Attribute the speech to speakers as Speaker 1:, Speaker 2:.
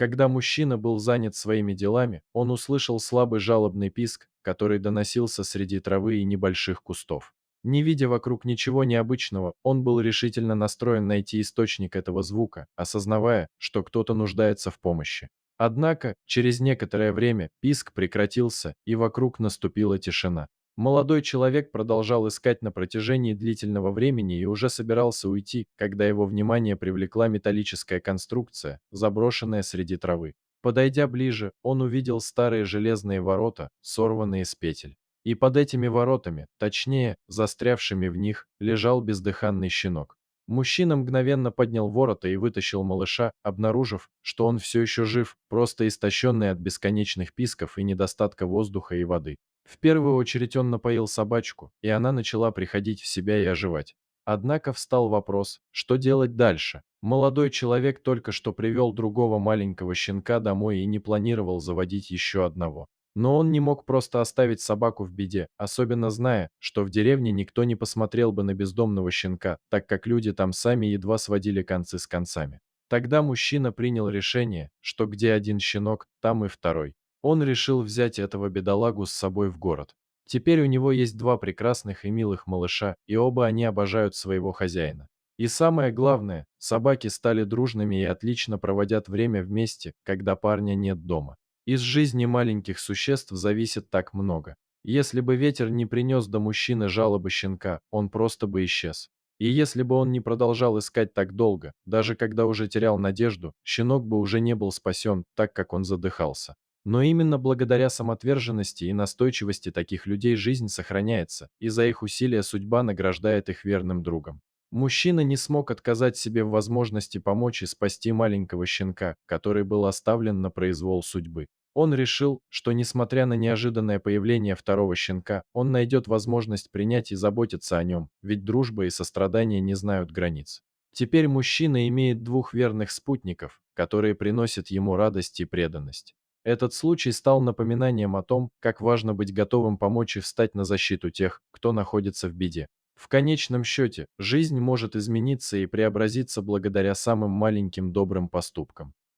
Speaker 1: Когда мужчина был занят своими делами, он услышал слабый жалобный писк, который доносился среди травы и небольших кустов. Не видя вокруг ничего необычного, он был решительно настроен найти источник этого звука, осознавая, что кто-то нуждается в помощи. Однако, через некоторое время писк прекратился, и вокруг наступила тишина. Молодой человек продолжал искать на протяжении длительного времени и уже собирался уйти, когда его внимание привлекла металлическая конструкция, заброшенная среди травы. Подойдя ближе, он увидел старые железные ворота, сорванные с петель. И под этими воротами, точнее, застрявшими в них, лежал бездыханный щенок. Мужчина мгновенно поднял ворота и вытащил малыша, обнаружив, что он все еще жив, просто истощенный от бесконечных писков и недостатка воздуха и воды. В первую очередь он напоил собачку, и она начала приходить в себя и оживать. Однако встал вопрос, что делать дальше. Молодой человек только что привел другого маленького щенка домой и не планировал заводить еще одного. Но он не мог просто оставить собаку в беде, особенно зная, что в деревне никто не посмотрел бы на бездомного щенка, так как люди там сами едва сводили концы с концами. Тогда мужчина принял решение, что где один щенок, там и второй. Он решил взять этого бедолагу с собой в город. Теперь у него есть два прекрасных и милых малыша, и оба они обожают своего хозяина. И самое главное, собаки стали дружными и отлично проводят время вместе, когда парня нет дома. Из жизни маленьких существ зависит так много. Если бы ветер не принес до мужчины жалобы щенка, он просто бы исчез. И если бы он не продолжал искать так долго, даже когда уже терял надежду, щенок бы уже не был спасен, так как он задыхался. Но именно благодаря самоотверженности и настойчивости таких людей жизнь сохраняется, и за их усилия судьба награждает их верным другом. Мужчина не смог отказать себе в возможности помочь и спасти маленького щенка, который был оставлен на произвол судьбы. Он решил, что несмотря на неожиданное появление второго щенка, он найдет возможность принять и заботиться о нем, ведь дружба и сострадание не знают границ. Теперь мужчина имеет двух верных спутников, которые приносят ему радость и преданность. Этот случай стал напоминанием о том, как важно быть готовым помочь и встать на защиту тех, кто находится в беде. В конечном счете, жизнь может измениться и преобразиться благодаря самым маленьким добрым поступкам.